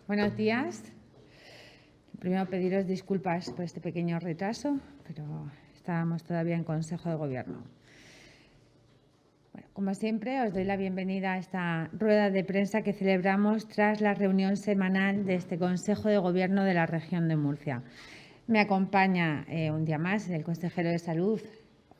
Buenos días. Primero pediros disculpas por este pequeño retraso, pero estábamos todavía en Consejo de Gobierno. Bueno, como siempre, os doy la bienvenida a esta rueda de prensa que celebramos tras la reunión semanal de este Consejo de Gobierno de la región de Murcia. Me acompaña un día más el consejero de Salud,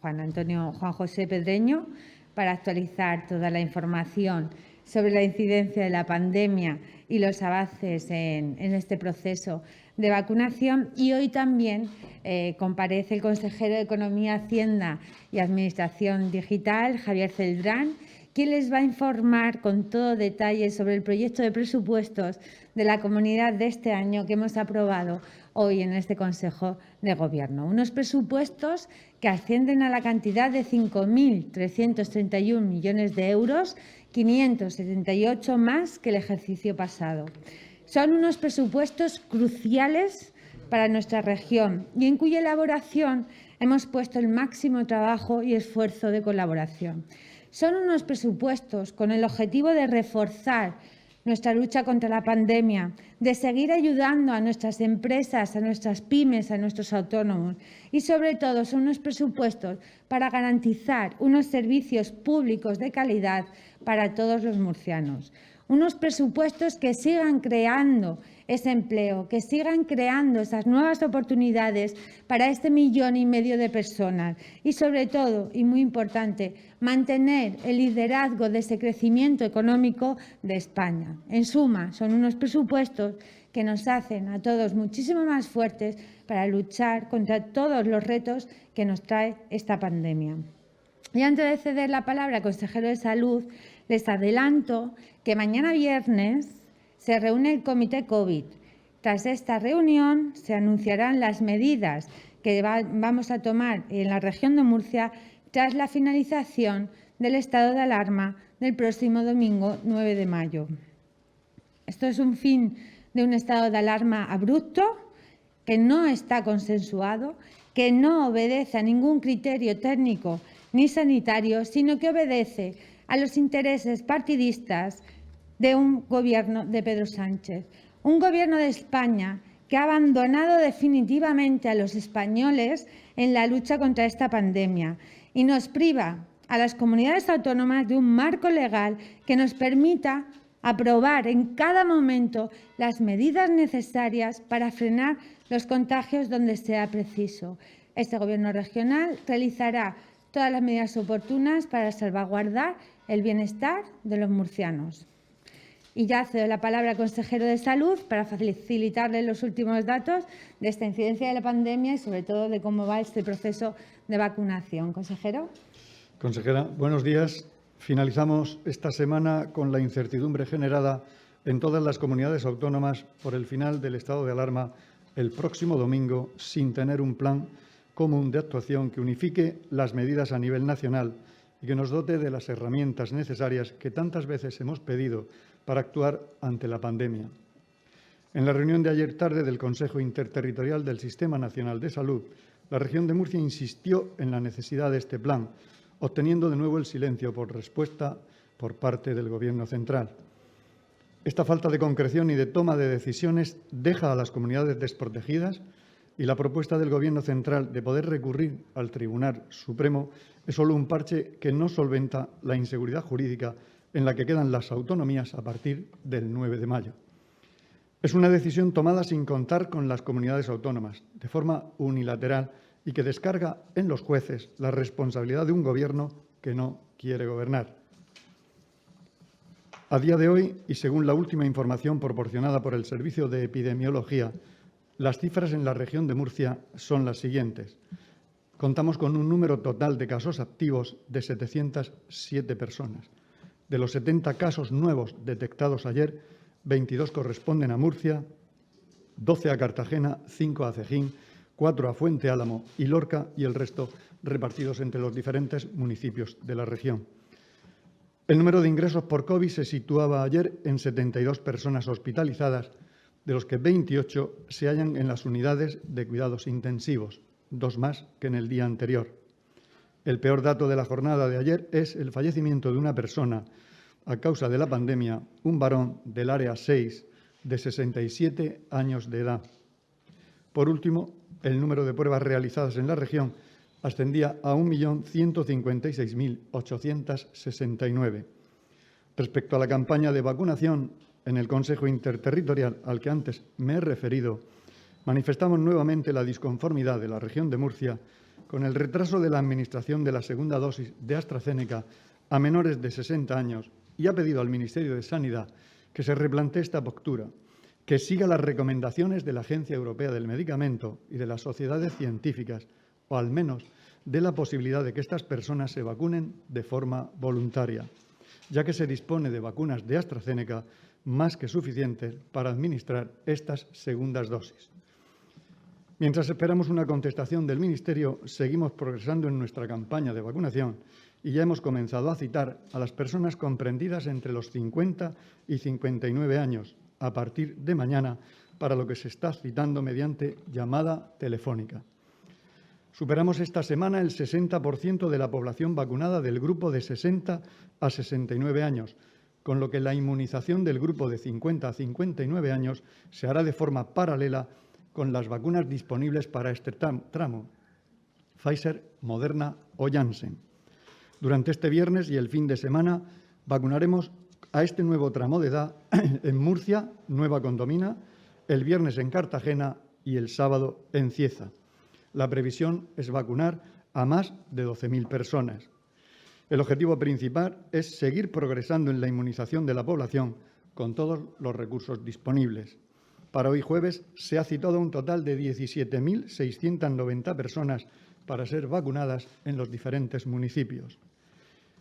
Juan José Pedreño, para actualizar toda la información sobre la incidencia de la pandemia y los avances en este proceso de vacunación. Y hoy también comparece el consejero de Economía, Hacienda y Administración Digital, Javier Celdrán, quien les va a informar con todo detalle sobre el proyecto de presupuestos de la comunidad de este año que hemos aprobado hoy en este Consejo de Gobierno. Unos presupuestos que ascienden a la cantidad de 5.331 millones de euros, 578 más que el ejercicio pasado. Son unos presupuestos cruciales para nuestra región y en cuya elaboración hemos puesto el máximo trabajo y esfuerzo de colaboración. Son unos presupuestos con el objetivo de reforzar nuestra lucha contra la pandemia, de seguir ayudando a nuestras empresas, a nuestras pymes, a nuestros autónomos y, sobre todo, son unos presupuestos para garantizar unos servicios públicos de calidad para todos los murcianos. Unos presupuestos que sigan creando ese empleo, que sigan creando esas nuevas oportunidades para este 1,5 millones de personas y, sobre todo, y muy importante, mantener el liderazgo de ese crecimiento económico de España. En suma, son unos presupuestos que nos hacen a todos muchísimo más fuertes para luchar contra todos los retos que nos trae esta pandemia. Y antes de ceder la palabra al consejero de Salud, les adelanto que mañana viernes se reúne el Comité COVID. Tras esta reunión se anunciarán las medidas que vamos a tomar en la región de Murcia tras la finalización del estado de alarma del próximo domingo 9 de mayo. Esto es un fin de un estado de alarma abrupto que no está consensuado, que no obedece a ningún criterio técnico ni sanitario, sino que obedece a los intereses partidistas de un gobierno de Pedro Sánchez, un gobierno de España que ha abandonado definitivamente a los españoles en la lucha contra esta pandemia y nos priva a las comunidades autónomas de un marco legal que nos permita aprobar en cada momento las medidas necesarias para frenar los contagios donde sea preciso. Este Gobierno regional realizará todas las medidas oportunas para salvaguardar el bienestar de los murcianos. Y ya cedo la palabra al consejero de Salud para facilitarle los últimos datos de esta incidencia de la pandemia y, sobre todo, de cómo va este proceso de vacunación. Consejero. Consejera, buenos días. Finalizamos esta semana con la incertidumbre generada en todas las comunidades autónomas por el final del estado de alarma el próximo domingo, sin tener un plan común de actuación que unifique las medidas a nivel nacional y que nos dote de las herramientas necesarias que tantas veces hemos pedido para actuar ante la pandemia. En la reunión de ayer tarde del Consejo Interterritorial del Sistema Nacional de Salud, la región de Murcia insistió en la necesidad de este plan, obteniendo de nuevo el silencio por respuesta por parte del Gobierno central. Esta falta de concreción y de toma de decisiones deja a las comunidades desprotegidas y la propuesta del Gobierno central de poder recurrir al Tribunal Supremo es solo un parche que no solventa la inseguridad jurídica en la que quedan las autonomías a partir del 9 de mayo. Es una decisión tomada sin contar con las comunidades autónomas, de forma unilateral y que descarga en los jueces la responsabilidad de un Gobierno que no quiere gobernar. A día de hoy, y según la última información proporcionada por el Servicio de Epidemiología, las cifras en la región de Murcia son las siguientes. Contamos con un número total de casos activos de 707 personas. De los 70 casos nuevos detectados ayer, 22 corresponden a Murcia, 12 a Cartagena, 5 a Cejín, 4 a Fuente Álamo y Lorca y el resto repartidos entre los diferentes municipios de la región. El número de ingresos por COVID se situaba ayer en 72 personas hospitalizadas, de los que 28 se hallan en las unidades de cuidados intensivos, 2 más que en el día anterior. El peor dato de la jornada de ayer es el fallecimiento de una persona a causa de la pandemia, un varón del área 6 de 67 años de edad. Por último, el número de pruebas realizadas en la región ascendía a 1.156.869. Respecto a la campaña de vacunación, en el Consejo Interterritorial al que antes me he referido, manifestamos nuevamente la disconformidad de la región de Murcia con el retraso de la administración de la segunda dosis de AstraZeneca a menores de 60 años y ha pedido al Ministerio de Sanidad que se replantee esta postura, que siga las recomendaciones de la Agencia Europea del Medicamento y de las sociedades científicas, o al menos dé la posibilidad de que estas personas se vacunen de forma voluntaria, ya que se dispone de vacunas de AstraZeneca más que suficientes para administrar estas segundas dosis. Mientras esperamos una contestación del Ministerio, seguimos progresando en nuestra campaña de vacunación y ya hemos comenzado a citar a las personas comprendidas entre los 50 y 59 años a partir de mañana, para lo que se está citando mediante llamada telefónica. Superamos esta semana el 60% de la población vacunada del grupo de 60 a 69 años, con lo que la inmunización del grupo de 50 a 59 años se hará de forma paralela con las vacunas disponibles para este tramo, Pfizer, Moderna o Janssen. Durante este viernes y el fin de semana vacunaremos a este nuevo tramo de edad en Murcia, Nueva Condomina, el viernes en Cartagena y el sábado en Cieza. La previsión es vacunar a más de 12.000 personas. El objetivo principal es seguir progresando en la inmunización de la población con todos los recursos disponibles. Para hoy jueves se ha citado un total de 17.690 personas para ser vacunadas en los diferentes municipios.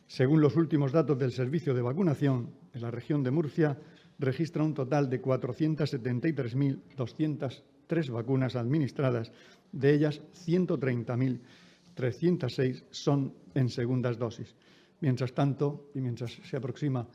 Según los últimos datos del servicio de vacunación, en la región de Murcia registra un total de 473.203 vacunas administradas, de ellas 130.306 son en segundas dosis. Mientras tanto, y mientras se aproxima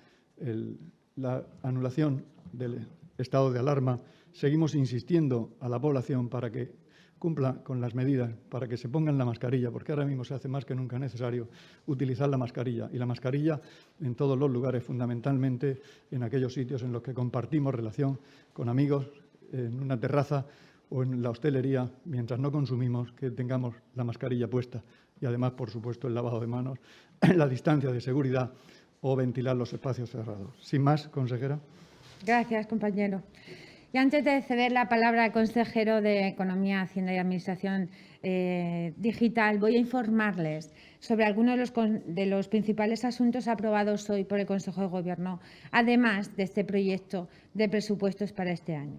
la anulación del estado de alarma, seguimos insistiendo a la población para que cumpla con las medidas, para que se pongan la mascarilla, porque ahora mismo se hace más que nunca necesario utilizar la mascarilla. Y la mascarilla en todos los lugares, fundamentalmente en aquellos sitios en los que compartimos relación con amigos, en una terraza o en la hostelería, mientras no consumimos, que tengamos la mascarilla puesta. Y además, por supuesto, el lavado de manos, la distancia de seguridad o ventilar los espacios cerrados. Sin más, consejera. Gracias, compañero. Y antes de ceder la palabra al consejero de Economía, Hacienda y Administración Digital, voy a informarles sobre algunos de los principales asuntos aprobados hoy por el Consejo de Gobierno, además de este proyecto de presupuestos para este año.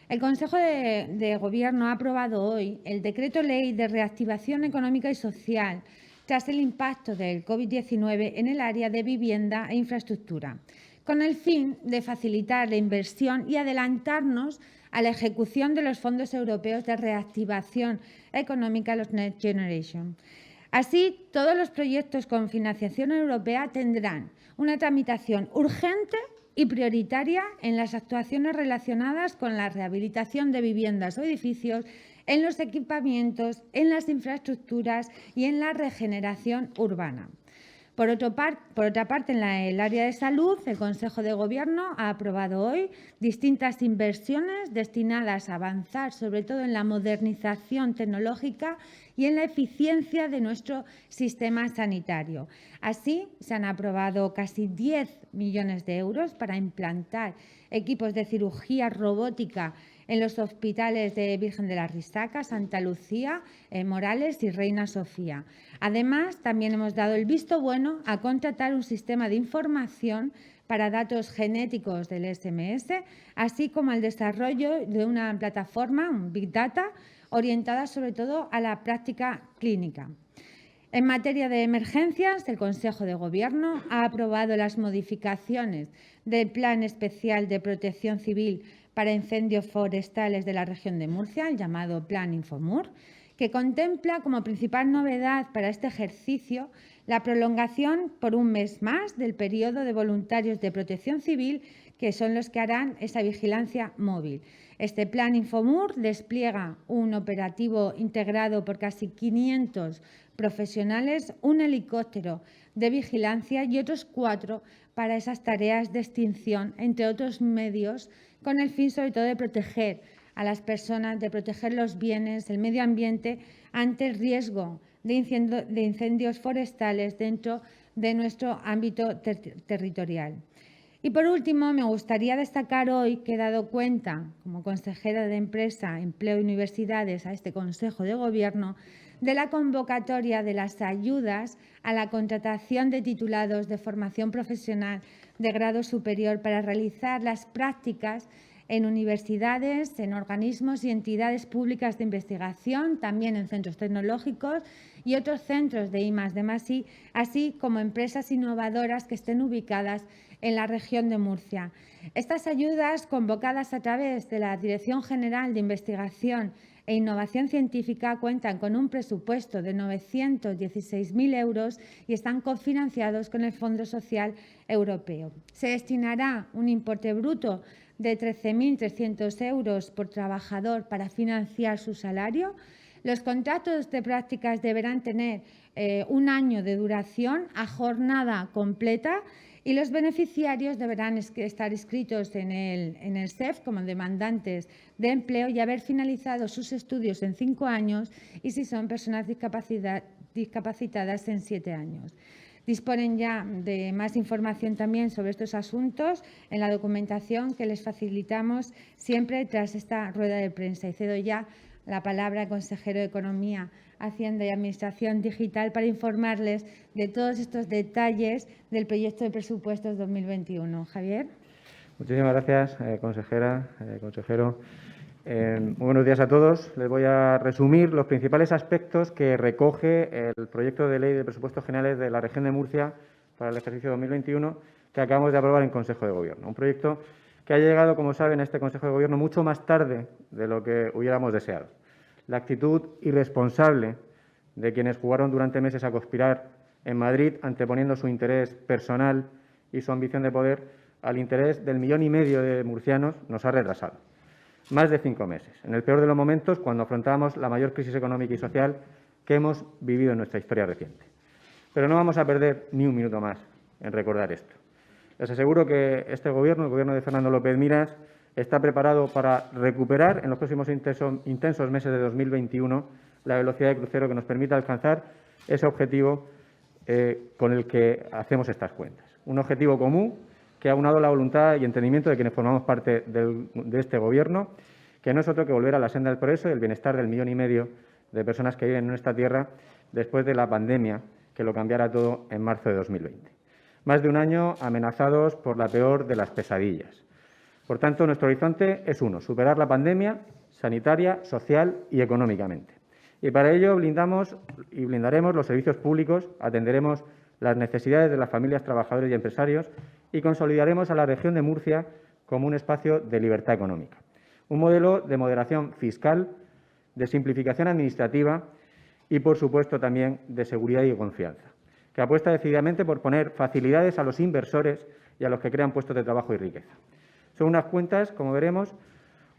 El Consejo de Gobierno ha aprobado hoy el Decreto Ley de Reactivación Económica y Social tras el impacto del COVID-19 en el área de vivienda e infraestructura, con el fin de facilitar la inversión y adelantarnos a la ejecución de los fondos europeos de reactivación económica, los Next Generation. Así, todos los proyectos con financiación europea tendrán una tramitación urgente y prioritaria en las actuaciones relacionadas con la rehabilitación de viviendas o edificios, en los equipamientos, en las infraestructuras y en la regeneración urbana. Por otra parte, en el área de salud, el Consejo de Gobierno ha aprobado hoy distintas inversiones destinadas a avanzar, sobre todo en la modernización tecnológica y en la eficiencia de nuestro sistema sanitario. Así, se han aprobado casi 10 millones de euros para implantar equipos de cirugía robótica en los hospitales de Virgen de la Risaca, Santa Lucía, Morales y Reina Sofía. Además, también hemos dado el visto bueno a contratar un sistema de información para datos genéticos del SMS, así como al desarrollo de una plataforma, un Big Data, orientada sobre todo a la práctica clínica. En materia de emergencias, el Consejo de Gobierno ha aprobado las modificaciones del Plan Especial de Protección Civil para incendios forestales de la región de Murcia, el llamado Plan Infomur, que contempla como principal novedad para este ejercicio la prolongación por un mes más del periodo de voluntarios de protección civil, que son los que harán esa vigilancia móvil. Este Plan Infomur despliega un operativo integrado por casi 500 profesionales, un helicóptero de vigilancia y otros 4 para esas tareas de extinción, entre otros medios, con el fin sobre todo de proteger a las personas, de proteger los bienes, el medio ambiente ante el riesgo de incendios forestales dentro de nuestro ámbito territorial. Y por último, me gustaría destacar hoy que he dado cuenta, como consejera de Empresa, Empleo y Universidades a este Consejo de Gobierno, de la convocatoria de las ayudas a la contratación de titulados de formación profesional de grado superior para realizar las prácticas en universidades, en organismos y entidades públicas de investigación, también en centros tecnológicos y otros centros de I+D+I, así como empresas innovadoras que estén ubicadas en la región de Murcia. Estas ayudas, convocadas a través de la Dirección General de Investigación e Innovación Científica, cuentan con un presupuesto de 916.000 euros y están cofinanciados con el Fondo Social Europeo. Se destinará un importe bruto de 13.300 euros por trabajador para financiar su salario. Los contratos de prácticas deberán tener un año de duración a jornada completa y los beneficiarios deberán estar inscritos en el SEF como demandantes de empleo y haber finalizado sus estudios en 5 años y, si son personas discapacitadas, en 7 años. Disponen ya de más información también sobre estos asuntos en la documentación que les facilitamos siempre tras esta rueda de prensa. Y cedo ya la palabra al consejero de Economía, Hacienda y Administración Digital para informarles de todos estos detalles del proyecto de presupuestos 2021. Javier. Muchísimas gracias, consejera, consejero. Muy buenos días a todos. Les voy a resumir los principales aspectos que recoge el proyecto de ley de presupuestos generales de la región de Murcia para el ejercicio 2021 que acabamos de aprobar en Consejo de Gobierno. Un proyecto que ha llegado, como saben, a este Consejo de Gobierno mucho más tarde de lo que hubiéramos deseado. La actitud irresponsable de quienes jugaron durante meses a conspirar en Madrid, anteponiendo su interés personal y su ambición de poder al interés del 1,5 millones de murcianos, nos ha retrasado. Más de 5 meses, en el peor de los momentos, cuando afrontábamos la mayor crisis económica y social que hemos vivido en nuestra historia reciente. Pero no vamos a perder ni un minuto más en recordar esto. Les aseguro que este Gobierno, el Gobierno de Fernando López Miras, está preparado para recuperar en los próximos intensos meses de 2021 la velocidad de crucero que nos permita alcanzar ese objetivo con el que hacemos estas cuentas. Un objetivo común que ha aunado la voluntad y entendimiento de quienes formamos parte de este Gobierno, que no es otro que volver a la senda del progreso y el bienestar del 1,5 millones de personas que viven en nuestra tierra después de la pandemia que lo cambiara todo en marzo de 2020. Más de un año amenazados por la peor de las pesadillas. Por tanto, nuestro horizonte es uno: superar la pandemia sanitaria, social y económicamente. Y para ello blindamos y blindaremos los servicios públicos, atenderemos las necesidades de las familias, trabajadores y empresarios y consolidaremos a la región de Murcia como un espacio de libertad económica. Un modelo de moderación fiscal, de simplificación administrativa y, por supuesto, también de seguridad y confianza, que apuesta decididamente por poner facilidades a los inversores y a los que crean puestos de trabajo y riqueza. Son unas cuentas, como veremos,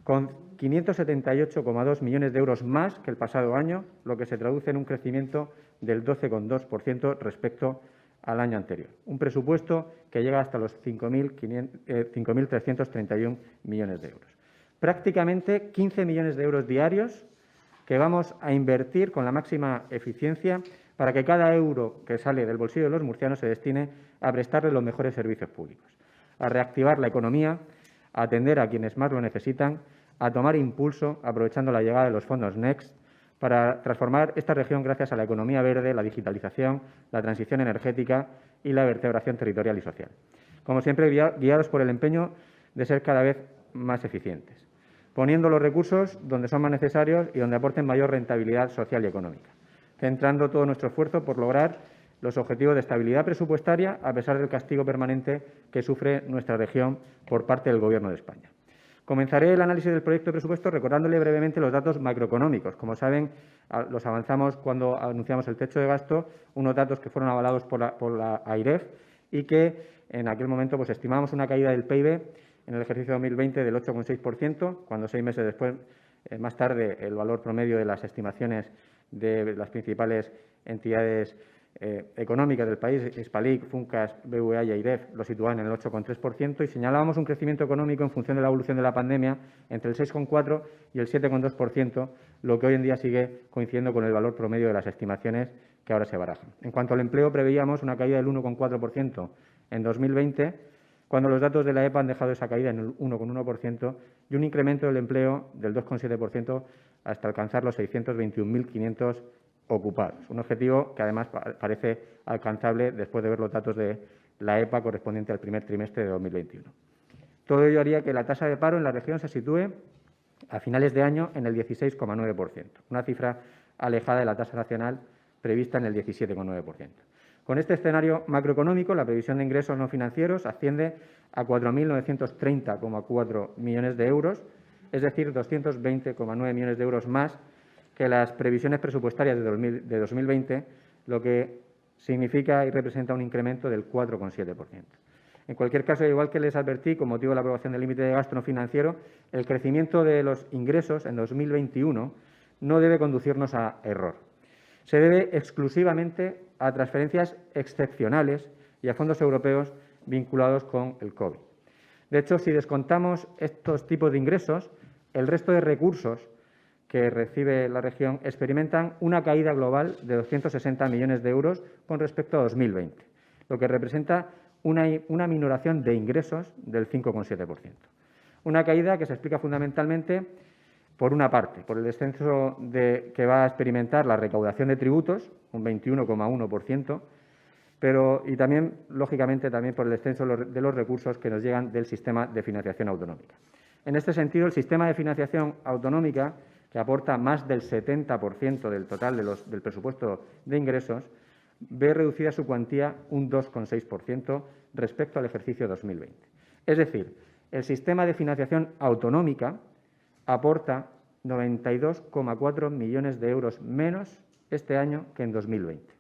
con 578,2 millones de euros más que el pasado año, lo que se traduce en un crecimiento del 12,2% respecto al año anterior. Un presupuesto que llega hasta los 5.331 millones de euros. Prácticamente 15 millones de euros diarios que vamos a invertir con la máxima eficiencia para que cada euro que sale del bolsillo de los murcianos se destine a prestarles los mejores servicios públicos, a reactivar la economía, a atender a quienes más lo necesitan, a tomar impulso, aprovechando la llegada de los fondos Next, para transformar esta región gracias a la economía verde, la digitalización, la transición energética y la vertebración territorial y social. Como siempre, guiados por el empeño de ser cada vez más eficientes, poniendo los recursos donde son más necesarios y donde aporten mayor rentabilidad social y económica, centrando todo nuestro esfuerzo por lograr los objetivos de estabilidad presupuestaria a pesar del castigo permanente que sufre nuestra región por parte del Gobierno de España. Comenzaré el análisis del proyecto de presupuesto recordándole brevemente los datos macroeconómicos. Como saben, los avanzamos cuando anunciamos el techo de gasto, unos datos que fueron avalados por la AIREF y que en aquel momento pues estimamos una caída del PIB en el ejercicio 2020 del 8,6%, cuando 6 meses después, más tarde, el valor promedio de las estimaciones de las principales entidades económicas del país, Hispalic, Funcas, BVA y AIREF, lo situaban en el 8,3% y señalábamos un crecimiento económico en función de la evolución de la pandemia entre el 6,4% y el 7,2%, lo que hoy en día sigue coincidiendo con el valor promedio de las estimaciones que ahora se barajan. En cuanto al empleo, preveíamos una caída del 1,4% en 2020, cuando los datos de la EPA han dejado esa caída en el 1,1% y un incremento del empleo del 2,7% hasta alcanzar los 621.500 ocupados. Un objetivo que además parece alcanzable después de ver los datos de la EPA correspondiente al primer trimestre de 2021. Todo ello haría que la tasa de paro en la región se sitúe a finales de año en el 16,9%, una cifra alejada de la tasa nacional prevista en el 17,9%. Con este escenario macroeconómico, la previsión de ingresos no financieros asciende a 4.930,4 millones de euros, es decir, 220,9 millones de euros más que las previsiones presupuestarias de 2020, lo que significa y representa un incremento del 4,7%. En cualquier caso, igual que les advertí, con motivo de la aprobación del límite de gasto no financiero, el crecimiento de los ingresos en 2021 no debe conducirnos a error. Se debe exclusivamente a transferencias excepcionales y a fondos europeos vinculados con el COVID. De hecho, si descontamos estos tipos de ingresos, el resto de recursos que recibe la región experimentan una caída global de 260 millones de euros con respecto a 2020, lo que representa una minoración de ingresos del 5,7%. Una caída que se explica fundamentalmente, por una parte, por el descenso que va a experimentar la recaudación de tributos, un 21,1%, y también, lógicamente, también por el descenso de los recursos que nos llegan del sistema de financiación autonómica. En este sentido, el sistema de financiación autonómica, que aporta más del 70% del total del presupuesto de ingresos, ve reducida su cuantía un 2,6% respecto al ejercicio 2020. Es decir, el sistema de financiación autonómica aporta 92,4 millones de euros menos este año que en 2020.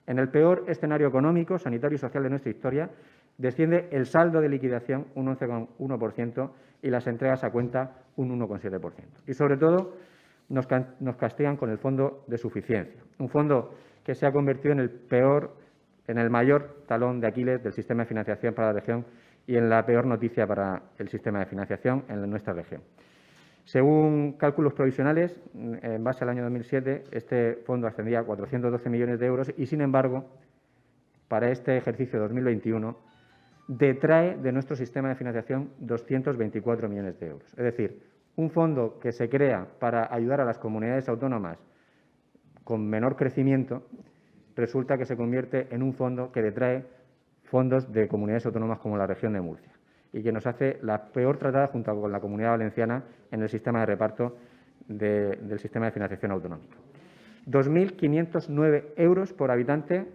En el peor escenario económico, sanitario y social de nuestra historia, desciende el saldo de liquidación un 11,1% y las entregas a cuenta un 1,7%. Y, sobre todo, nos castigan con el fondo de suficiencia, un fondo que se ha convertido en el mayor talón de Aquiles del sistema de financiación para la región y en la peor noticia para el sistema de financiación en nuestra región. Según cálculos provisionales, en base al año 2007, este fondo ascendía a 412 millones de euros y, sin embargo, para este ejercicio 2021, detrae de nuestro sistema de financiación 224 millones de euros. Es decir, un fondo que se crea para ayudar a las comunidades autónomas con menor crecimiento, resulta que se convierte en un fondo que detrae fondos de comunidades autónomas como la región de Murcia y que nos hace la peor tratada junto con la Comunidad Valenciana en el sistema de reparto del sistema de financiación autonómica. 2.509 euros por habitante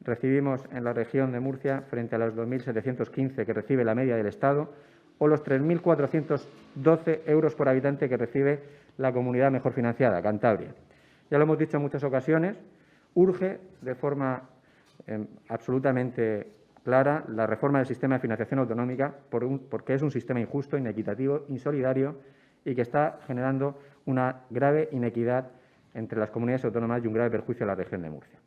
recibimos en la región de Murcia frente a los 2.715 que recibe la media del Estado o los 3.412 euros por habitante que recibe la comunidad mejor financiada, Cantabria. Ya lo hemos dicho en muchas ocasiones, urge de forma absolutamente clara la reforma del sistema de financiación autonómica porque es un sistema injusto, inequitativo, insolidario y que está generando una grave inequidad entre las comunidades autónomas y un grave perjuicio a la región de Murcia.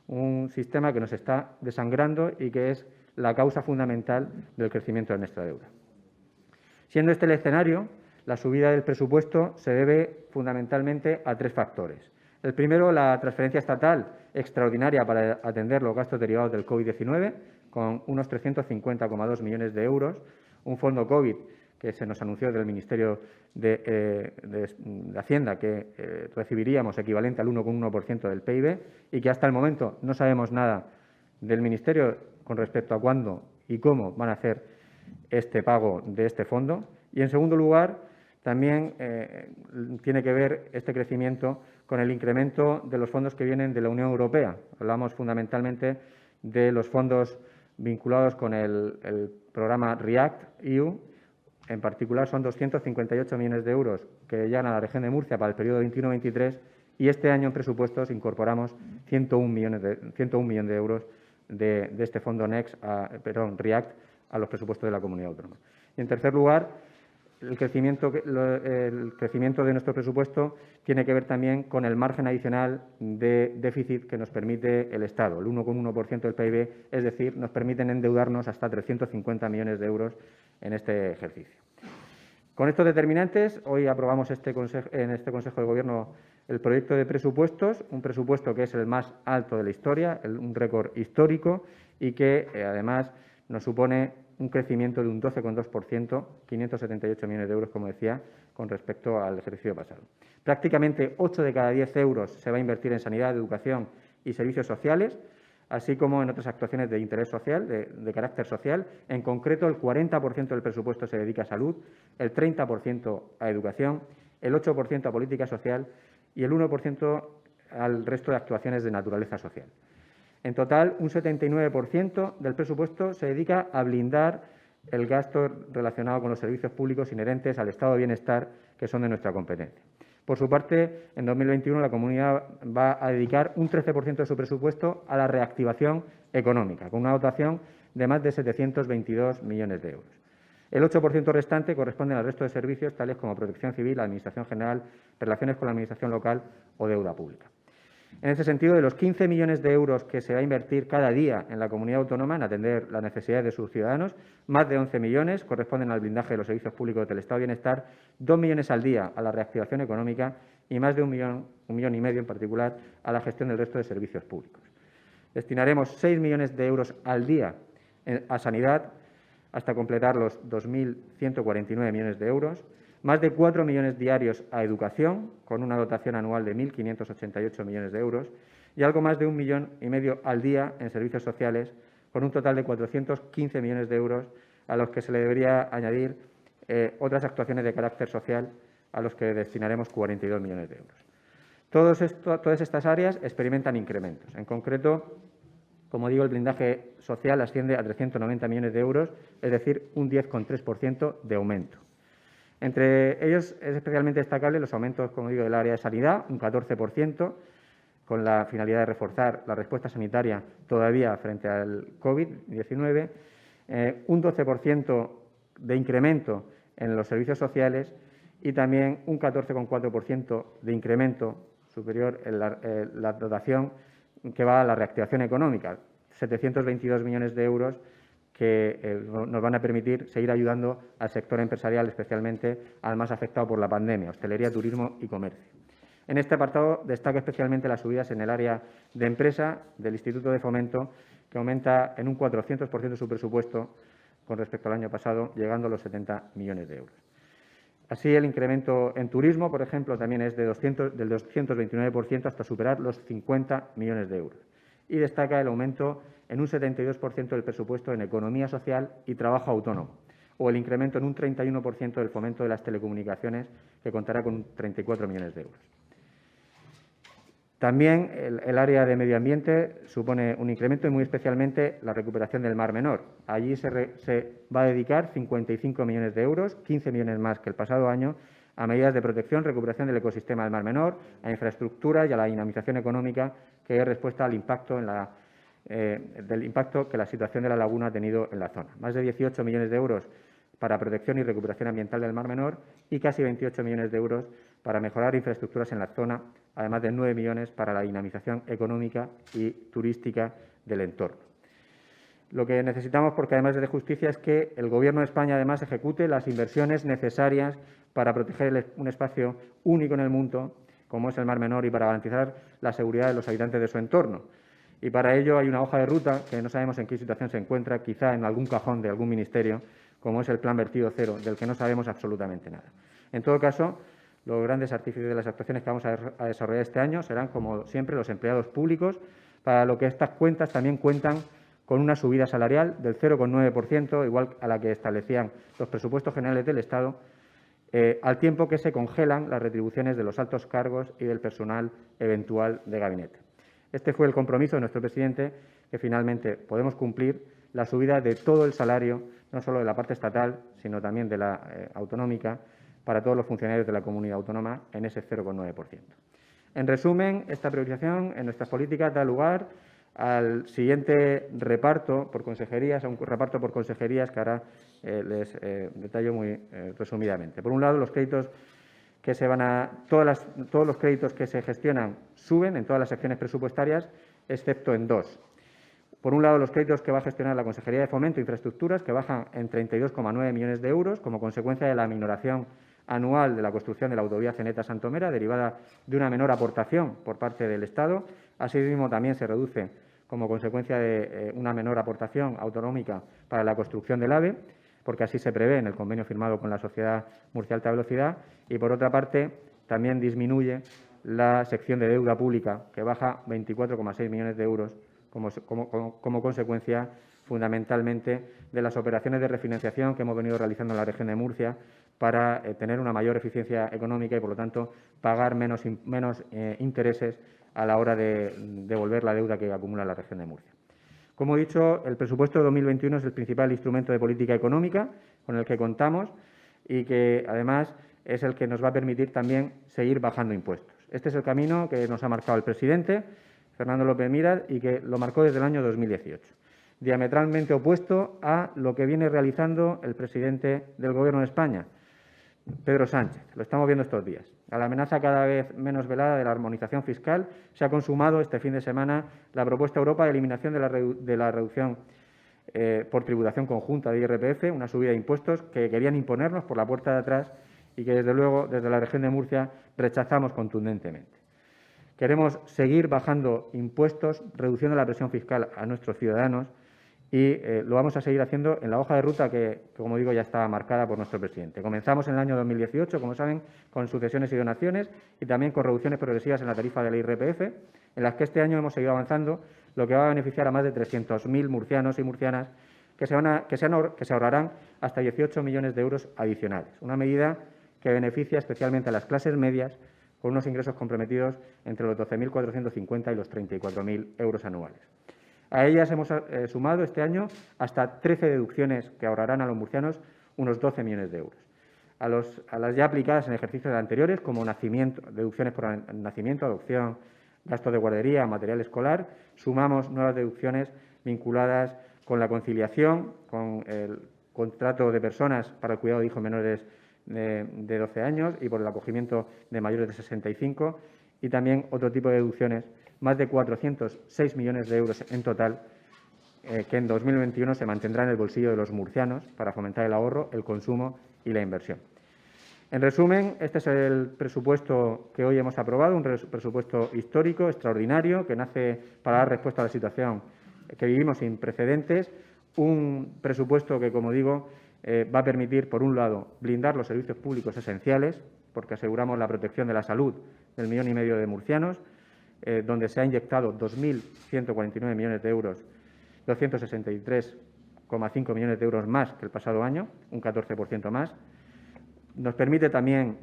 Un sistema que nos está desangrando y que es la causa fundamental del crecimiento de nuestra deuda. Siendo este el escenario, la subida del presupuesto se debe fundamentalmente a tres factores. El primero, la transferencia estatal extraordinaria para atender los gastos derivados del COVID-19, con unos 350,2 millones de euros, un fondo COVID que se nos anunció del Ministerio de Hacienda que recibiríamos equivalente al 1,1% del PIB y que hasta el momento no sabemos nada del Ministerio con respecto a cuándo y cómo van a hacer este pago de este fondo. Y, en segundo lugar, también tiene que ver este crecimiento con el incremento de los fondos que vienen de la Unión Europea. Hablamos fundamentalmente de los fondos vinculados con el programa REACT-EU. En particular, son 258 millones de euros que llegan a la región de Murcia para el periodo 21-23 y este año en presupuestos incorporamos 101 millones de euros de este fondo REACT a los presupuestos de la comunidad autónoma. Y, en tercer lugar, el crecimiento de nuestro presupuesto tiene que ver también con el margen adicional de déficit que nos permite el Estado, el 1,1% del PIB, es decir, nos permiten endeudarnos hasta 350 millones de euros en este ejercicio. Con estos determinantes, hoy aprobamos en este Consejo de Gobierno el proyecto de presupuestos, un presupuesto que es el más alto de la historia, un récord histórico y que además nos supone un crecimiento de un 12,2%, 578 millones de euros, como decía, con respecto al ejercicio pasado. Prácticamente 8 de cada 10 euros se va a invertir en sanidad, educación y servicios sociales, así como en otras actuaciones de interés social, de carácter social. En concreto, el 40% del presupuesto se dedica a salud, el 30% a educación, el 8% a política social y el 1% al resto de actuaciones de naturaleza social. En total, un 79% del presupuesto se dedica a blindar el gasto relacionado con los servicios públicos inherentes al estado de bienestar que son de nuestra competencia. Por su parte, en 2021 la Comunidad va a dedicar un 13% de su presupuesto a la reactivación económica, con una dotación de más de 722 millones de euros. El 8% restante corresponde al resto de servicios, tales como protección civil, administración general, relaciones con la administración local o deuda pública. En ese sentido, de los 15 millones de euros que se va a invertir cada día en la comunidad autónoma en atender las necesidades de sus ciudadanos, más de 11 millones corresponden al blindaje de los servicios públicos del Estado de Bienestar, 2 millones al día a la reactivación económica y más de un millón y medio en particular a la gestión del resto de servicios públicos. Destinaremos 6 millones de euros al día a sanidad hasta completar los 2.149 millones de euros, más de 4 millones diarios a educación, con una dotación anual de 1.588 millones de euros, y algo más de 1,5 millones al día en servicios sociales, con un total de 415 millones de euros, a los que se le debería añadir otras actuaciones de carácter social, a los que destinaremos 42 millones de euros. Todas estas áreas experimentan incrementos. En concreto, como digo, el blindaje social asciende a 390 millones de euros, es decir, un 10,3% de aumento. Entre ellos es especialmente destacable los aumentos, como digo, del área de sanidad, un 14%, con la finalidad de reforzar la respuesta sanitaria todavía frente al COVID-19, un 12% de incremento en los servicios sociales y también un 14,4% de incremento superior en la dotación que va a la reactivación económica, 722 millones de euros que nos van a permitir seguir ayudando al sector empresarial, especialmente al más afectado por la pandemia, hostelería, turismo y comercio. En este apartado destaca especialmente las subidas en el área de empresa del Instituto de Fomento, que aumenta en un 400% su presupuesto con respecto al año pasado, llegando a los 70 millones de euros. Así, el incremento en turismo, por ejemplo, también es del 229% hasta superar los 50 millones de euros. Y destaca el aumento en un 72% del presupuesto en economía social y trabajo autónomo, o el incremento en un 31% del fomento de las telecomunicaciones, que contará con 34 millones de euros. También el área de medio ambiente supone un incremento y muy especialmente la recuperación del Mar Menor. Allí se va a dedicar 55 millones de euros, 15 millones más que el pasado año, a medidas de protección, recuperación del ecosistema del Mar Menor, a infraestructura y a la dinamización económica que dé respuesta al impacto del impacto que la situación de la laguna ha tenido en la zona. Más de 18 millones de euros para protección y recuperación ambiental del Mar Menor y casi 28 millones de euros para mejorar infraestructuras en la zona, además de 9 millones para la dinamización económica y turística del entorno. Lo que necesitamos, porque además es de justicia, es que el Gobierno de España además ejecute las inversiones necesarias para proteger un espacio único en el mundo, como es el Mar Menor, y para garantizar la seguridad de los habitantes de su entorno. Y para ello hay una hoja de ruta que no sabemos en qué situación se encuentra, quizá en algún cajón de algún ministerio, como es el Plan Vertido Cero, del que no sabemos absolutamente nada. En todo caso, los grandes artífices de las actuaciones que vamos a desarrollar este año serán, como siempre, los empleados públicos, para lo que estas cuentas también cuentan con una subida salarial del 0,9%, igual a la que establecían los presupuestos generales del Estado, al tiempo que se congelan las retribuciones de los altos cargos y del personal eventual de gabinete. Este fue el compromiso de nuestro presidente, que finalmente podemos cumplir la subida de todo el salario, no solo de la parte estatal, sino también de la autonómica, para todos los funcionarios de la comunidad autónoma en ese 0,9%. En resumen, esta priorización en nuestras políticas da lugar al siguiente reparto por consejerías, a un reparto por consejerías que ahora les detallo muy resumidamente. Por un lado, los créditos que todos los créditos que se gestionan suben en todas las secciones presupuestarias, excepto en dos. Por un lado, los créditos que va a gestionar la Consejería de Fomento e Infraestructuras, que bajan en 32,9 millones de euros como consecuencia de la minoración anual de la construcción de la autovía Zeneta-Santomera, derivada de una menor aportación por parte del Estado. Asimismo, también se reduce como consecuencia de una menor aportación autonómica para la construcción del AVE, porque así se prevé en el convenio firmado con la Sociedad Murcia Alta Velocidad. Y, por otra parte, también disminuye la sección de deuda pública, que baja 24,6 millones de euros como consecuencia fundamentalmente de las operaciones de refinanciación que hemos venido realizando en la región de Murcia para tener una mayor eficiencia económica y, por lo tanto, pagar menos intereses a la hora de devolver la deuda que acumula la región de Murcia. Como he dicho, el presupuesto de 2021 es el principal instrumento de política económica con el que contamos y que, además, es el que nos va a permitir también seguir bajando impuestos. Este es el camino que nos ha marcado el presidente, Fernando López Miras, y que lo marcó desde el año 2018, diametralmente opuesto a lo que viene realizando el presidente del Gobierno de España, Pedro Sánchez. Lo estamos viendo estos días. A la amenaza cada vez menos velada de la armonización fiscal se ha consumado este fin de semana la propuesta a Europa de eliminación de la reducción por tributación conjunta de IRPF, una subida de impuestos que querían imponernos por la puerta de atrás y que, desde luego, desde la región de Murcia rechazamos contundentemente. Queremos seguir bajando impuestos, reduciendo la presión fiscal a nuestros ciudadanos y lo vamos a seguir haciendo en la hoja de ruta que, como digo, ya está marcada por nuestro presidente. Comenzamos en el año 2018, como saben, con sucesiones y donaciones y también con reducciones progresivas en la tarifa de la IRPF, en las que este año hemos seguido avanzando, lo que va a beneficiar a más de 300.000 murcianos y murcianas que se ahorrarán hasta 18 millones de euros adicionales. Una medida que beneficia especialmente a las clases medias con unos ingresos comprometidos entre los 12.450 y los 34.000 euros anuales. A ellas hemos sumado este año hasta 13 deducciones que ahorrarán a los murcianos unos 12 millones de euros. A las ya aplicadas en ejercicios anteriores, como deducciones por nacimiento, adopción, gastos de guardería, material escolar, sumamos nuevas deducciones vinculadas con la conciliación, con el contrato de personas para el cuidado de hijos menores de 12 años y por el acogimiento de mayores de 65, y también otro tipo de deducciones, más de 406 millones de euros en total, que en 2021 se mantendrá en el bolsillo de los murcianos para fomentar el ahorro, el consumo y la inversión. En resumen, este es el presupuesto que hoy hemos aprobado, un presupuesto histórico, extraordinario, que nace para dar respuesta a la situación que vivimos sin precedentes, un presupuesto que, como digo, va a permitir, por un lado, blindar los servicios públicos esenciales, porque aseguramos la protección de la salud del 1,5 millones de murcianos, donde se ha inyectado 2.149 millones de euros, 263,5 millones de euros más que el pasado año, un 14% más. Nos permite también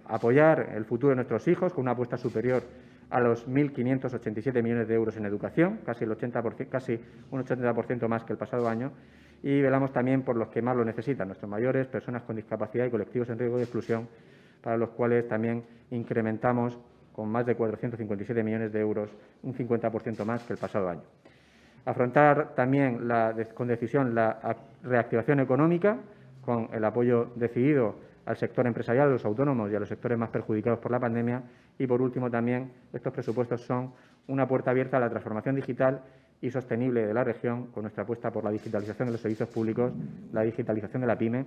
apoyar el futuro de nuestros hijos con una apuesta superior a los 1.587 millones de euros en educación, casi un 80% más que el pasado año, y velamos también por los que más lo necesitan, nuestros mayores, personas con discapacidad y colectivos en riesgo de exclusión, para los cuales también incrementamos con más de 457 millones de euros, un 50% más que el pasado año. Afrontar también con decisión la reactivación económica, con el apoyo decidido al sector empresarial, a los autónomos y a los sectores más perjudicados por la pandemia. Y, por último, también estos presupuestos son una puerta abierta a la transformación digital y sostenible de la región, con nuestra apuesta por la digitalización de los servicios públicos, la digitalización de la PYME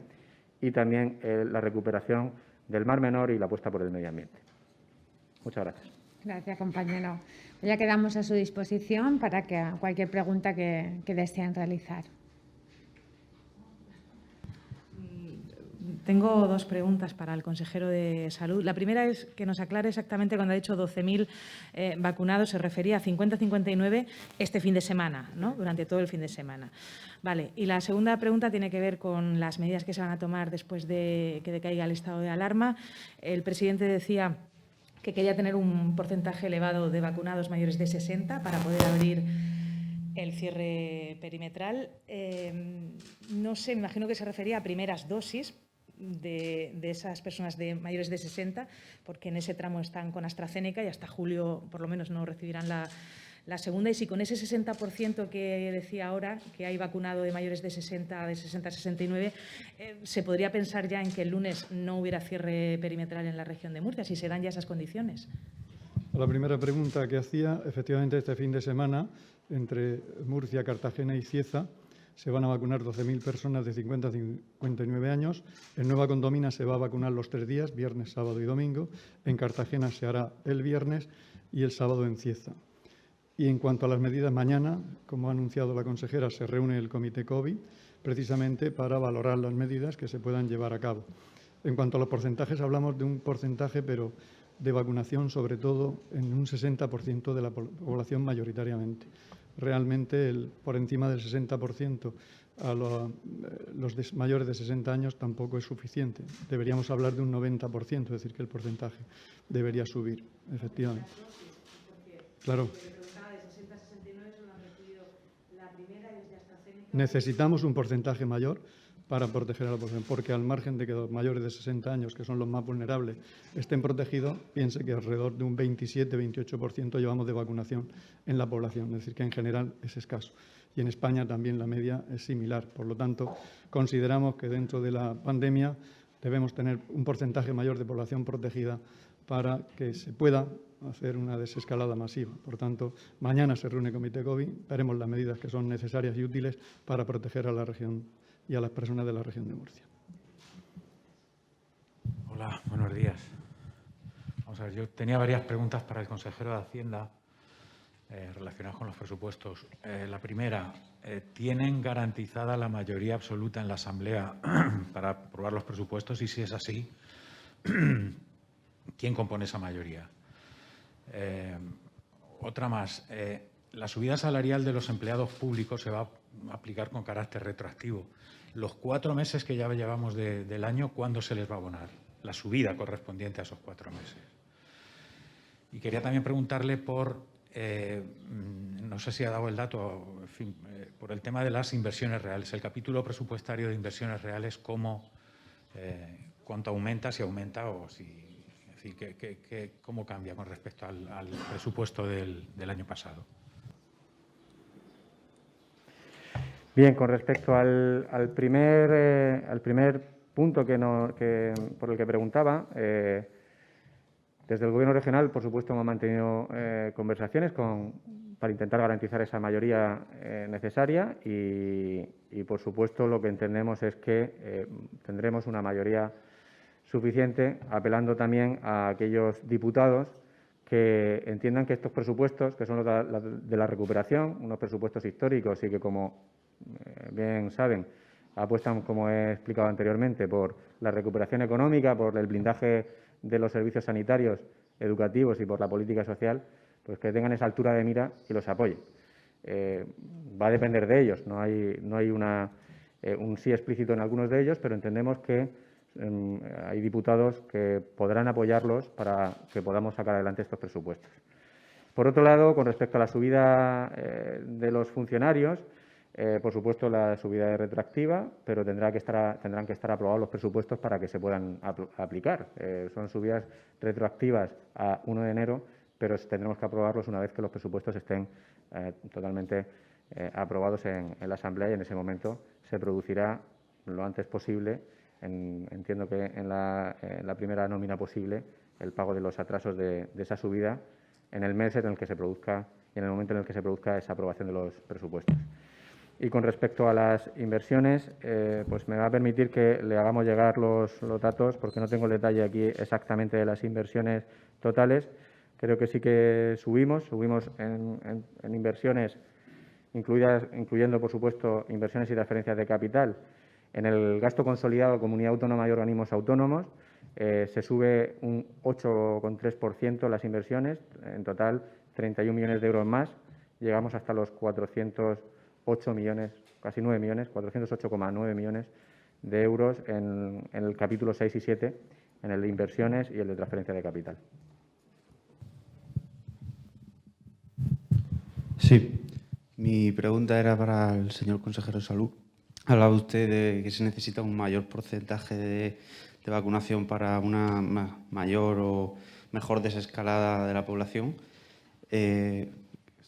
y también la recuperación del Mar Menor y la apuesta por el medio ambiente. Muchas gracias. Gracias, compañero. Ya quedamos a su disposición para cualquier pregunta que deseen realizar. Tengo dos preguntas para el consejero de Salud. La primera es que nos aclare exactamente cuando ha dicho 12.000 vacunados, se refería a 50-59 este fin de semana, ¿no? Durante todo el fin de semana. Vale. Y la segunda pregunta tiene que ver con las medidas que se van a tomar después de que decaiga el estado de alarma. El presidente decía que quería tener un porcentaje elevado de vacunados mayores de 60 para poder abrir el cierre perimetral. No sé, me imagino que se refería a primeras dosis de esas personas de mayores de 60, porque en ese tramo están con AstraZeneca y hasta julio, por lo menos, no recibirán La segunda es si con ese 60% que decía ahora, que hay vacunado de mayores de 60 a 69, se podría pensar ya en que el lunes no hubiera cierre perimetral en la región de Murcia, si se dan ya esas condiciones. La primera pregunta que hacía, efectivamente, este fin de semana, entre Murcia, Cartagena y Cieza, se van a vacunar 12.000 personas de 50 a 59 años. En Nueva Condomina se va a vacunar los 3 días, viernes, sábado y domingo. En Cartagena se hará el viernes y el sábado en Cieza. Y en cuanto a las medidas, mañana, como ha anunciado la consejera, se reúne el comité COVID precisamente para valorar las medidas que se puedan llevar a cabo. En cuanto a los porcentajes, hablamos de un porcentaje, pero de vacunación, sobre todo en un 60% de la población mayoritariamente. Realmente, por encima del 60% a los mayores de 60 años tampoco es suficiente. Deberíamos hablar de un 90%, es decir, que el porcentaje debería subir, efectivamente. Claro. Necesitamos un porcentaje mayor para proteger a la población, porque al margen de que los mayores de 60 años, que son los más vulnerables, estén protegidos, piense que alrededor de un 27-28% llevamos de vacunación en la población, es decir, que en general es escaso. Y en España también la media es similar. Por lo tanto, consideramos que dentro de la pandemia debemos tener un porcentaje mayor de población protegida para que se pueda hacer una desescalada masiva. Por tanto, mañana se reúne el Comité COVID, veremos las medidas que son necesarias y útiles para proteger a la región y a las personas de la región de Murcia. Hola, buenos días. Vamos a ver, yo tenía varias preguntas para el consejero de Hacienda relacionadas con los presupuestos. La primera, ¿tienen garantizada la mayoría absoluta en la Asamblea para aprobar los presupuestos? Y si es así, ¿quién compone esa mayoría? Otra más, la subida salarial de los empleados públicos se va a aplicar con carácter retroactivo. Los 4 meses que ya llevamos del año, ¿cuándo se les va a abonar la subida correspondiente a esos 4 meses? Y quería también preguntarle por, no sé si ha dado el dato, en fin, por el tema de las inversiones reales. El capítulo presupuestario de inversiones reales, ¿cuánto aumenta, si aumenta o si... ¿Cómo cambia con respecto al presupuesto del año pasado? Bien, con respecto al primer punto por el que preguntaba, desde el Gobierno regional, por supuesto, hemos mantenido conversaciones para intentar garantizar esa mayoría necesaria y, por supuesto, lo que entendemos es que tendremos una mayoría suficiente, apelando también a aquellos diputados que entiendan que estos presupuestos, que son los de la recuperación, unos presupuestos históricos y que, como bien saben, apuestan, como he explicado anteriormente, por la recuperación económica, por el blindaje de los servicios sanitarios, educativos y por la política social, pues que tengan esa altura de mira y los apoyen. Va a depender de ellos, no hay un sí explícito en algunos de ellos, pero entendemos que hay diputados que podrán apoyarlos para que podamos sacar adelante estos presupuestos. Por otro lado, con respecto a la subida de los funcionarios, por supuesto, la subida es retroactiva, pero tendrán que estar aprobados los presupuestos para que se puedan aplicar. Son subidas retroactivas a 1 de enero, pero tendremos que aprobarlos una vez que los presupuestos estén totalmente aprobados en la Asamblea y en ese momento se producirá lo antes posible, entiendo que en la primera nómina posible, el pago de los atrasos de esa subida en el mes en el que se produzca y en el momento en el que se produzca esa aprobación de los presupuestos. Y con respecto a las inversiones, pues me va a permitir que le hagamos llegar los datos, porque no tengo el detalle aquí exactamente de las inversiones totales. Creo que sí que subimos en inversiones, incluyendo, por supuesto, inversiones y transferencias de capital. En el gasto consolidado de comunidad autónoma y organismos autónomos se sube un 8,3% las inversiones, en total 31 millones de euros más. Llegamos hasta los 408 millones, casi 9 millones, 408,9 millones de euros en el capítulo 6 y 7, en el de inversiones y el de transferencia de capital. Sí, mi pregunta era para el señor consejero de Salud. Hablaba usted de que se necesita un mayor porcentaje de vacunación para una mayor o mejor desescalada de la población.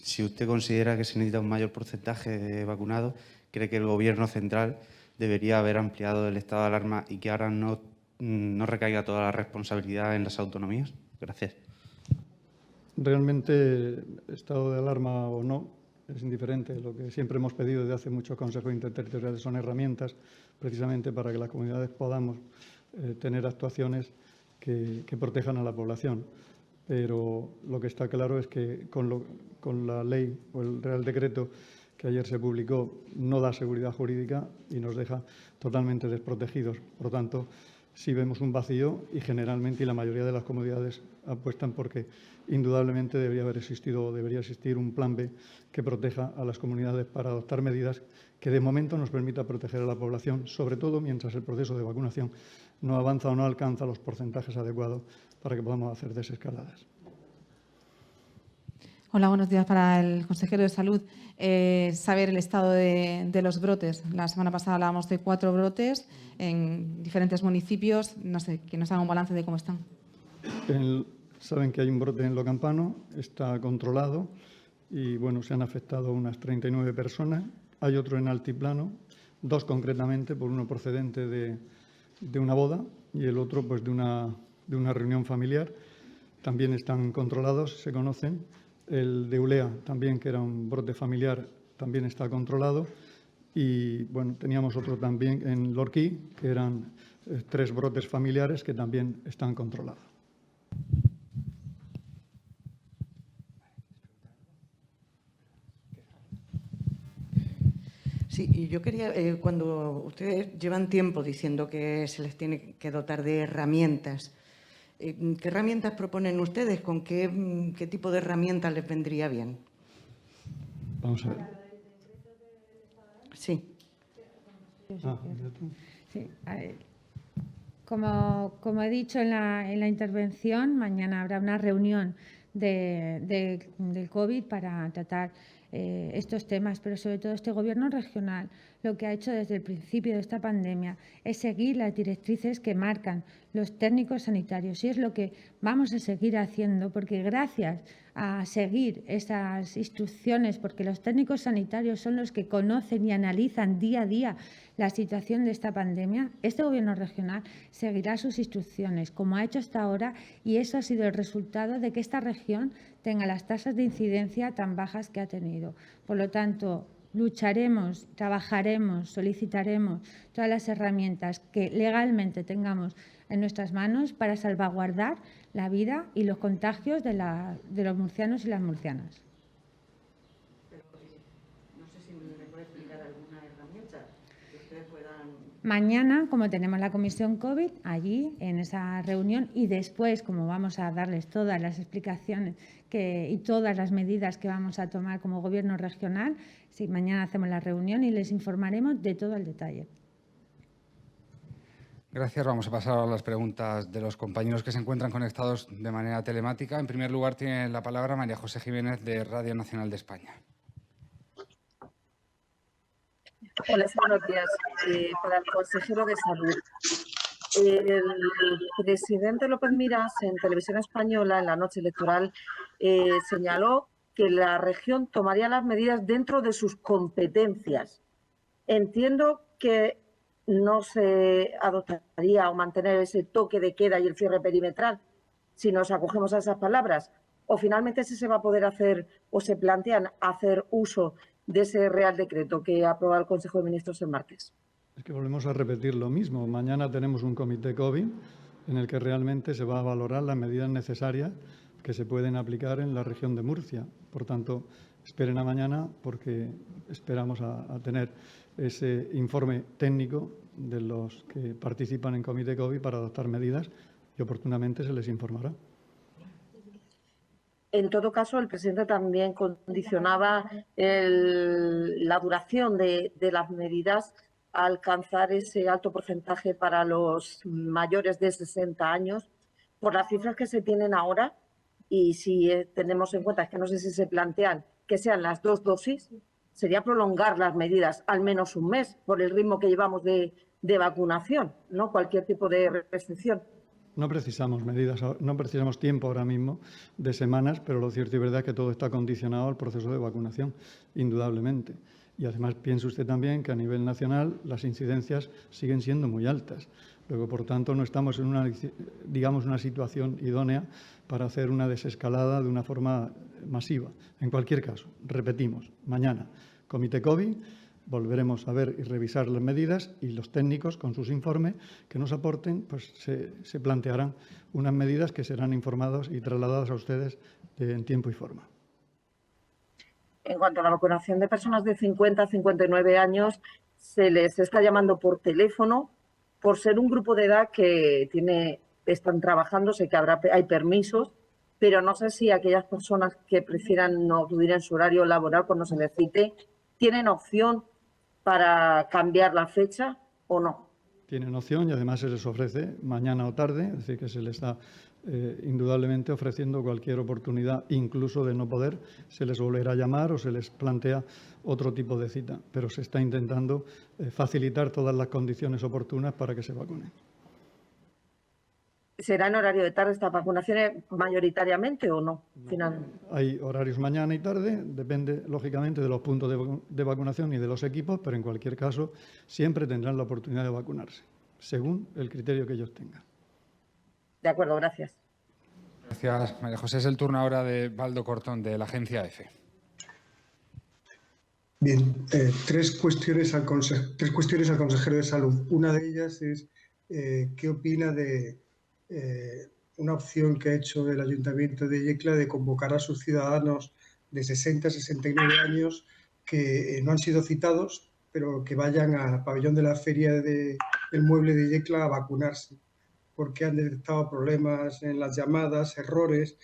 si usted considera que se necesita un mayor porcentaje de vacunados, ¿cree que el Gobierno central debería haber ampliado el estado de alarma y que ahora no recaiga toda la responsabilidad en las autonomías? Gracias. Realmente, estado de alarma o no, es indiferente. Lo que siempre hemos pedido desde hace mucho Consejo Interterritorial son herramientas precisamente para que las comunidades podamos tener actuaciones que protejan a la población. Pero lo que está claro es que con la ley o el Real Decreto que ayer se publicó no da seguridad jurídica y nos deja totalmente desprotegidos. Por lo tanto, sí vemos un vacío y generalmente, y la mayoría de las comunidades apuestan porque indudablemente debería existir un plan B que proteja a las comunidades para adoptar medidas que de momento nos permita proteger a la población, sobre todo mientras el proceso de vacunación no avanza o no alcanza los porcentajes adecuados para que podamos hacer desescaladas. Hola, buenos días para el consejero de Salud. Saber el estado de los brotes. La semana pasada hablábamos de 4 brotes en diferentes municipios. No sé, que nos haga un balance de cómo están. Saben que hay un brote en Lo Campano, está controlado y bueno, se han afectado unas 39 personas. Hay otro en Altiplano, 2 concretamente, por uno procedente de una boda y el otro pues de una reunión familiar. También están controlados, se conocen. El de Ulea también, que era un brote familiar, también está controlado. Y bueno, teníamos otro también en Lorquí, que eran 3 brotes familiares que también están controlados. Sí, y yo quería, cuando ustedes llevan tiempo diciendo que se les tiene que dotar de herramientas, ¿qué herramientas proponen ustedes? ¿Con qué tipo de herramientas les vendría bien? Vamos a ver. Sí. Sí, como he dicho en la intervención, mañana habrá una reunión del COVID para tratar estos temas, pero sobre todo este Gobierno regional lo que ha hecho desde el principio de esta pandemia es seguir las directrices que marcan los técnicos sanitarios y es lo que vamos a seguir haciendo, porque gracias a seguir esas instrucciones, porque los técnicos sanitarios son los que conocen y analizan día a día la situación de esta pandemia, este Gobierno regional seguirá sus instrucciones, como ha hecho hasta ahora, y eso ha sido el resultado de que esta región tenga las tasas de incidencia tan bajas que ha tenido. Por lo tanto, lucharemos, trabajaremos, solicitaremos todas las herramientas que legalmente tengamos en nuestras manos para salvaguardar la vida y los contagios de los murcianos y las murcianas. No sé si me puede explicar alguna herramienta que ustedes puedan... Mañana, como tenemos la comisión COVID, allí en esa reunión y después, como vamos a darles todas las explicaciones y todas las medidas que vamos a tomar como Gobierno regional, sí, mañana hacemos la reunión y les informaremos de todo el detalle. Gracias. Vamos a pasar a las preguntas de los compañeros que se encuentran conectados de manera telemática. En primer lugar, tiene la palabra María José Jiménez, de Radio Nacional de España. Hola, buenos días. Para el consejero de Salud. El presidente López Miras, en Televisión Española, en la noche electoral, señaló que la región tomaría las medidas dentro de sus competencias. Entiendo que no se adoptaría o mantener ese toque de queda y el cierre perimetral, si nos acogemos a esas palabras, o finalmente si se va a poder hacer o se plantean hacer uso de ese Real Decreto que ha aprobado el Consejo de Ministros el martes. Es que volvemos a repetir lo mismo. Mañana tenemos un comité COVID en el que realmente se va a valorar las medidas necesarias que se pueden aplicar en la región de Murcia. Por tanto, esperen a mañana porque esperamos a tener ese informe técnico de los que participan en comité COVID para adoptar medidas y oportunamente se les informará. En todo caso, el presidente también condicionaba la duración de las medidas a alcanzar ese alto porcentaje para los mayores de 60 años. Por las cifras que se tienen ahora, y si tenemos en cuenta, es que no sé si se plantean que sean las 2 dosis, sería prolongar las medidas al menos un mes por el ritmo que llevamos de vacunación, ¿no? Cualquier tipo de restricción. No precisamos medidas, no precisamos tiempo ahora mismo de semanas, pero lo cierto y verdad es que todo está condicionado al proceso de vacunación, indudablemente. Y además piense usted también que a nivel nacional las incidencias siguen siendo muy altas. Luego, por tanto, no estamos en una situación idónea para hacer una desescalada de una forma masiva. En cualquier caso, repetimos, mañana, Comité COVID, volveremos a ver y revisar las medidas y los técnicos, con sus informes que nos aporten, pues se plantearán unas medidas que serán informadas y trasladadas a ustedes en tiempo y forma. En cuanto a la vacunación de personas de 50 a 59 años, se les está llamando por teléfono por ser un grupo de edad que están trabajando, sé que hay permisos, pero no sé si aquellas personas que prefieran no acudir en su horario laboral cuando se les cite, ¿tienen opción para cambiar la fecha o no? Tienen opción y además se les ofrece mañana o tarde, es decir, que se les está indudablemente ofreciendo cualquier oportunidad, incluso de no poder, se les volverá a llamar o se les plantea otro tipo de cita, pero se está intentando facilitar todas las condiciones oportunas para que se vacunen. ¿Será en horario de tarde estas vacunaciones mayoritariamente o no? Hay horarios mañana y tarde, depende lógicamente de los puntos de vacunación y de los equipos, pero en cualquier caso siempre tendrán la oportunidad de vacunarse, según el criterio que ellos tengan. De acuerdo, gracias. Gracias, María José. Es el turno ahora de Baldo Cortón, de la agencia EFE. Bien, tres cuestiones al consejero de Salud. Una de ellas es qué opina de una opción que ha hecho el Ayuntamiento de Yecla de convocar a sus ciudadanos de 60 a 69 años que no han sido citados, pero que vayan al pabellón de la Feria del Mueble de Yecla a vacunarse, porque han detectado problemas en las llamadas, errores,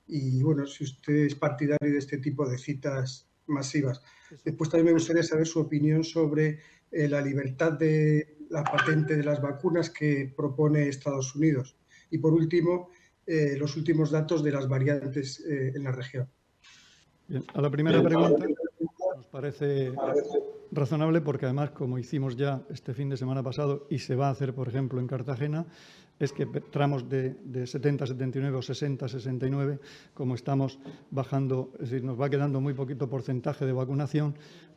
y bueno, si usted es partidario de este tipo de citas masivas. Después también me gustaría saber su opinión sobre la libertad de la patente de las vacunas que propone Estados Unidos. Y por último, los últimos datos de las variantes en la región. Bien, a la primera pregunta nos parece razonable porque además, como hicimos ya este fin de semana pasado y se va a hacer, por ejemplo, en Cartagena, es que tramos de 70 a 79 o 60 a 69, como estamos bajando, es decir, nos va quedando muy poquito porcentaje de vacunación,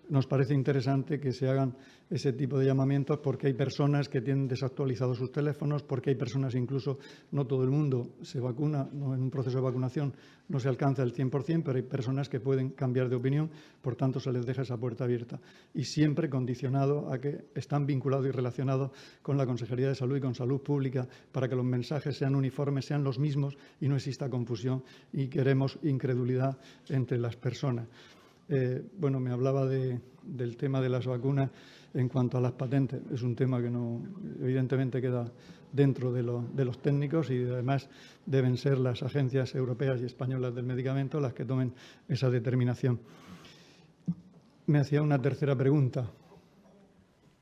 nos parece interesante que se hagan ese tipo de llamamientos porque hay personas que tienen desactualizados sus teléfonos, porque hay personas, incluso no todo el mundo se vacuna, no, en un proceso de vacunación no se alcanza el 100%, pero hay personas que pueden cambiar de opinión, por tanto se les deja esa puerta abierta. Y siempre condicionado a que están vinculados y relacionados con la Consejería de Salud y con Salud Pública para que los mensajes sean uniformes, sean los mismos y no exista confusión y queremos incredulidad entre las personas. Bueno, me hablaba del tema de las vacunas en cuanto a las patentes. Es un tema que no, evidentemente queda dentro de los técnicos y además deben ser las agencias europeas y españolas del medicamento las que tomen esa determinación. Me hacía una tercera pregunta.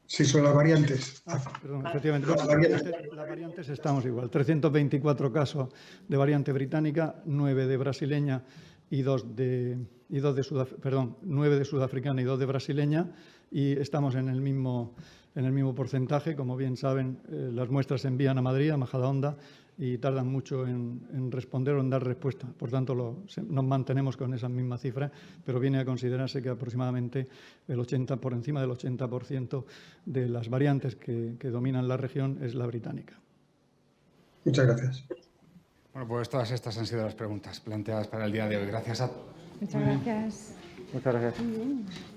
Sí, sobre las variantes. Perdón, efectivamente. Las variantes estamos igual. 324 casos de variante británica, 9 de brasileña y 9 de sudafricana y 2 de brasileña, y estamos en el mismo porcentaje. Como bien saben, las muestras se envían a Madrid, a Majadahonda, y tardan mucho en responder o en dar respuesta. Por tanto, nos mantenemos con esas mismas cifras, pero viene a considerarse que aproximadamente por encima del 80% de las variantes que dominan la región es la británica. Muchas gracias. Bueno, pues todas estas han sido las preguntas planteadas para el día de hoy. Gracias a todos. Muchas gracias. Muchas gracias.